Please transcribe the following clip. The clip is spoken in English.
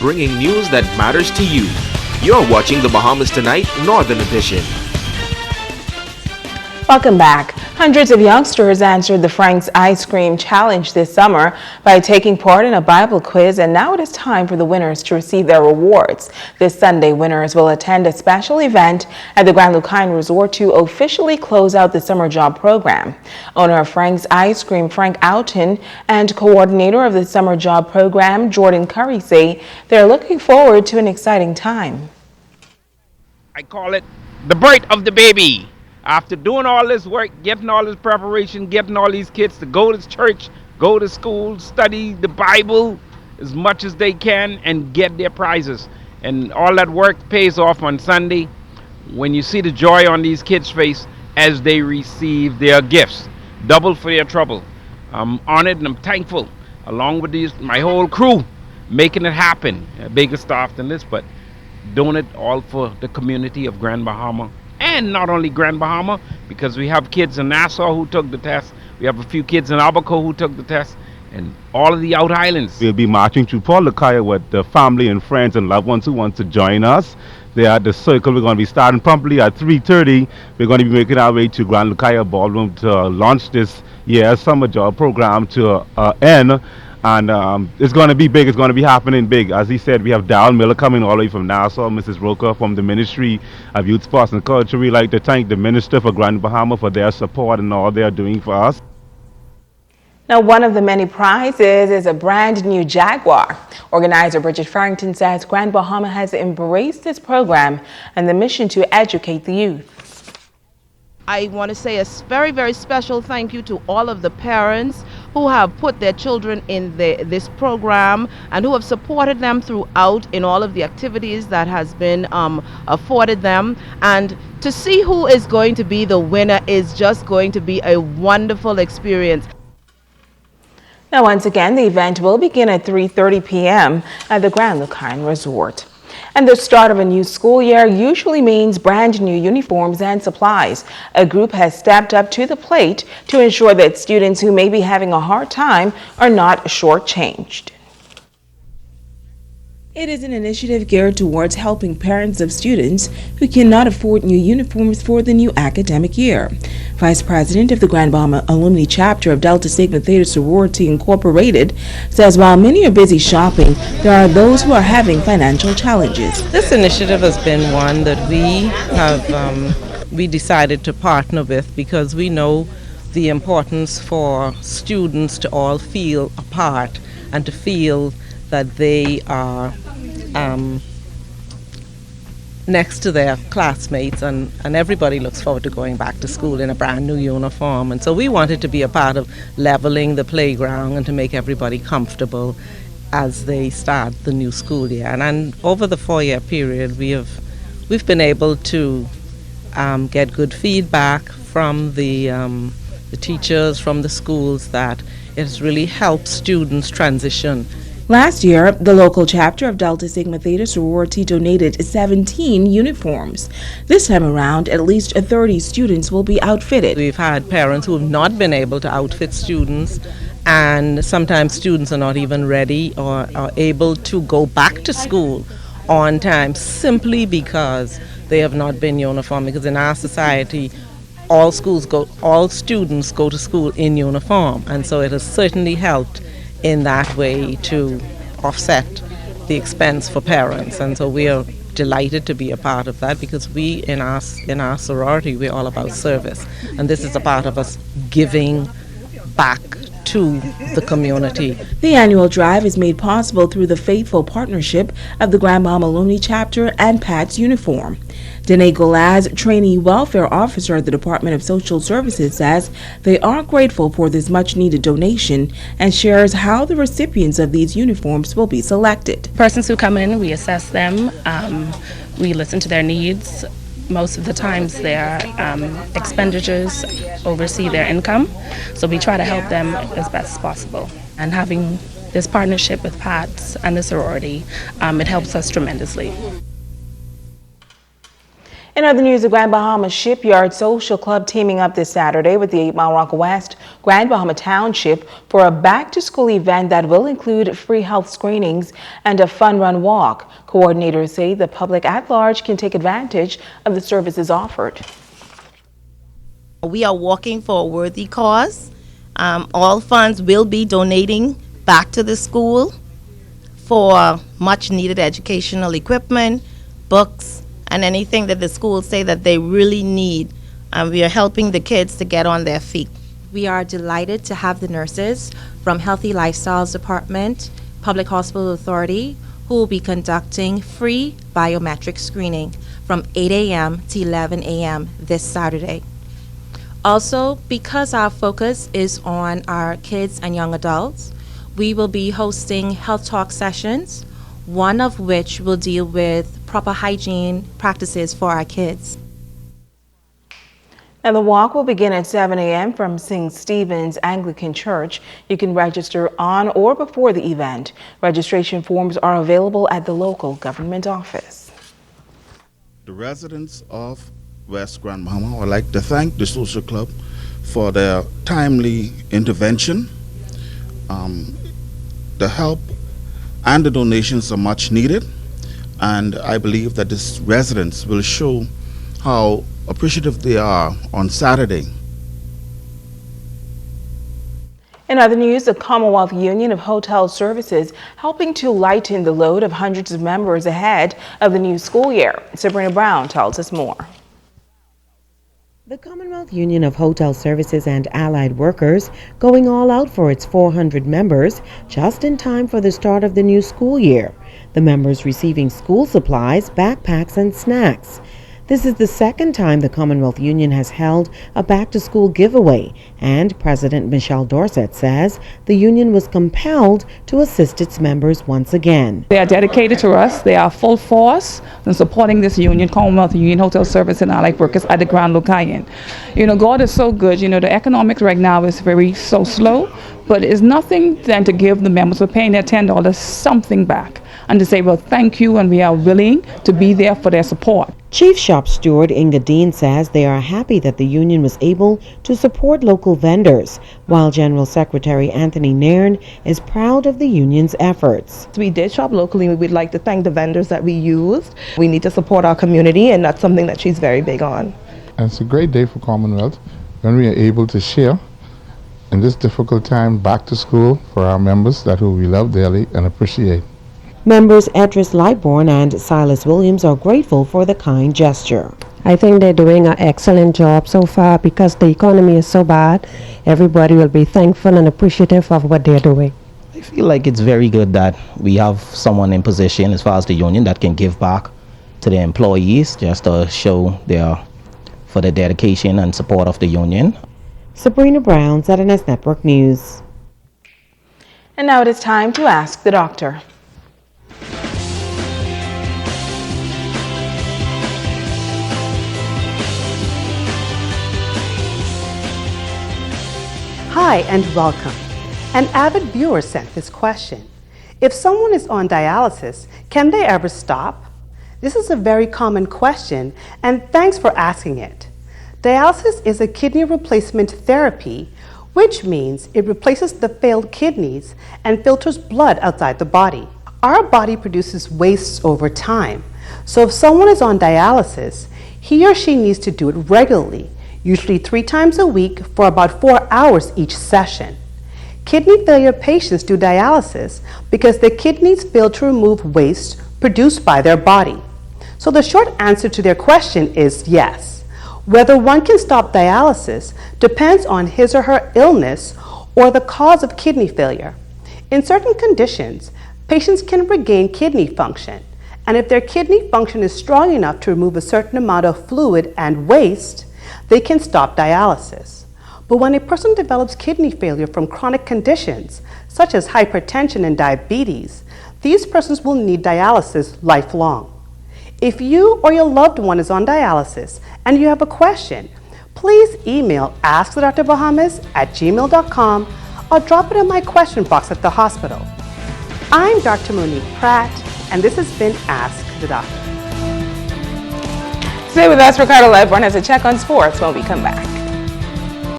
bringing news that matters to you. You're watching the Bahamas Tonight Northern Edition. Welcome back. Hundreds of youngsters answered the Frank's Ice Cream Challenge this summer by taking part in a Bible quiz, and now it is time for the winners to receive their rewards. This Sunday, winners will attend a special event at the Grand Lucayne Resort to officially close out the summer job program. Owner of Frank's Ice Cream, Frank Alton, and coordinator of the summer job program, Jordan Curry, say they're looking forward to an exciting time. I call it the birth of the baby. After doing all this work, getting all this preparation, getting all these kids to go to church, go to school, study the Bible as much as they can, and get their prizes. And all that work pays off on Sunday when you see the joy on these kids' face as they receive their gifts. Double for their trouble. I'm honored and I'm thankful, along with my whole crew, making it happen. A bigger staff than this, but doing it all for the community of Grand Bahama. And not only Grand Bahama, because we have kids in Nassau who took the test. We have a few kids in Abaco who took the test, and all of the out islands. We'll be marching through Port Lucaya with the family and friends and loved ones who want to join us. They are at the circle. We're going to be starting promptly at 3:30. We're going to be making our way to Grand Lucaya Ballroom to launch this year's summer job program to end. And it's going to be big. It's going to be happening big. As he said, we have Dal Miller coming all the way from Nassau, Mrs. Roker from the Ministry of Youth, Sports and Culture. We'd like to thank the Minister for Grand Bahama for their support and all they're doing for us. Now, one of the many prizes is a brand new Jaguar. Organizer Bridget Farrington says Grand Bahama has embraced this program and the mission to educate the youth. I want to say a very, very special thank you to all of the parents who have put their children in this program and who have supported them throughout in all of the activities that has been afforded them. And to see who is going to be the winner is just going to be a wonderful experience. Now, once again, the event will begin at 3:30 p.m. at the Grand Lucayne Resort. And the start of a new school year usually means brand new uniforms and supplies. A group has stepped up to the plate to ensure that students who may be having a hard time are not shortchanged. It is an initiative geared towards helping parents of students who cannot afford new uniforms for the new academic year. Vice President of the Grand Bahama Alumni Chapter of Delta Sigma Theta Sorority Incorporated says while many are busy shopping, there are those who are having financial challenges. This initiative has been one that we decided to partner with because we know the importance for students to all feel a part and to feel that they are next to their classmates, and everybody looks forward to going back to school in a brand new uniform. And so we wanted to be a part of leveling the playground and to make everybody comfortable as they start the new school year. And over the 4-year period, we've been able to get good feedback from the teachers, from the schools, that it has really helped students transition. Last year, the local chapter of Delta Sigma Theta Sorority donated 17 uniforms. This time around, at least 30 students will be outfitted. We've had parents who have not been able to outfit students, and sometimes students are not even ready or are able to go back to school on time simply because they have not been uniform. Because in our society, all students go to school in uniform, and so it has certainly helped in that way to offset the expense for parents. And so we are delighted to be a part of that, because we in our sorority, we're all about service, and this is a part of us giving back to the community. The annual drive is made possible through the faithful partnership of the Grand Bahama Alumni Chapter and Pat's Uniform. Danae Golaz, Trainee Welfare Officer at the Department of Social Services, says they are grateful for this much-needed donation and shares how the recipients of these uniforms will be selected. Persons who come in, we assess them, we listen to their needs. Most of the times their expenditures oversee their income, so we try to help them as best as possible. And having this partnership with PATS and the sorority, it helps us tremendously. In other news, the Grand Bahama Shipyard Social Club teaming up this Saturday with the 8 Mile Rock West Grand Bahama Township for a back-to-school event that will include free health screenings and a fun-run walk. Coordinators say the public at large can take advantage of the services offered. We are walking for a worthy cause. All funds will be donating back to the school for much needed educational equipment, books, and anything that the schools say that they really need. We are helping the kids to get on their feet. We are delighted to have the nurses from Healthy Lifestyles Department, Public Hospital Authority, who will be conducting free biometric screening from 8 a.m. to 11 a.m. this Saturday. Also, because our focus is on our kids and young adults, we will be hosting health talk sessions, one of which will deal with proper hygiene practices for our kids. Now, the walk will begin at 7 a.m. from St. Stephen's Anglican Church. You can register on or before the event. Registration forms are available at the local government office. The residents of West Grand Bahama would like to thank the Social Club for their timely intervention. The help and the donations are much needed, and I believe that these residents will show how appreciative they are on Saturday. In other news, the Commonwealth Union of Hotel Services helping to lighten the load of hundreds of members ahead of the new school year. Sabrina Brown tells us more. The Commonwealth Union of Hotel Services and Allied Workers going all out for its 400 members just in time for the start of the new school year. The members receiving school supplies, backpacks, and snacks. This is the second time the Commonwealth Union has held a back-to-school giveaway, and President Michelle Dorsett says the union was compelled to assist its members once again. They are dedicated to us. They are full force in supporting this union, Commonwealth Union Hotel Service and Allied Workers at the Grand Lucayan. You know, God is so good. You know, the economics right now is so slow, but it's nothing than to give the members who are paying their $10 something back and to say, well, thank you, and we are willing to be there for their support. Chief Shop Steward Inga Dean says they are happy that the union was able to support local vendors, while General Secretary Anthony Nairn is proud of the union's efforts. We did shop locally, and we'd like to thank the vendors that we used. We need to support our community, and that's something that she's very big on. And it's a great day for Commonwealth when we are able to share in this difficult time back to school for our members that who we love dearly and appreciate. Members Edris Lightbourne and Silas Williams are grateful for the kind gesture. I think they're doing an excellent job so far because the economy is so bad. Everybody will be thankful and appreciative of what they're doing. I feel like it's very good that we have someone in position as far as the union that can give back to the employees just to show for the dedication and support of the union. Sabrina Brown, ZNS Network News. And now it is time to ask the doctor. Hi and welcome. An avid viewer sent this question. If someone is on dialysis, can they ever stop? This is a very common question, and thanks for asking it. Dialysis is a kidney replacement therapy, which means it replaces the failed kidneys and filters blood outside the body. Our body produces wastes over time, so if someone is on dialysis, he or she needs to do it regularly, usually 3 times a week for about 4 hours each session. Kidney failure patients do dialysis because their kidneys fail to remove waste produced by their body. So the short answer to their question is yes. Whether one can stop dialysis depends on his or her illness or the cause of kidney failure. In certain conditions, patients can regain kidney function, and if their kidney function is strong enough to remove a certain amount of fluid and waste, they can stop dialysis. But when a person develops kidney failure from chronic conditions, such as hypertension and diabetes, these persons will need dialysis lifelong. If you or your loved one is on dialysis and you have a question, please email askthedrbahamas@gmail.com or drop it in my question box at the hospital. I'm Dr. Monique Pratt, and this has been Ask the Doctor. Stay with us. Ricardo Ledborn has a check on sports when we come back.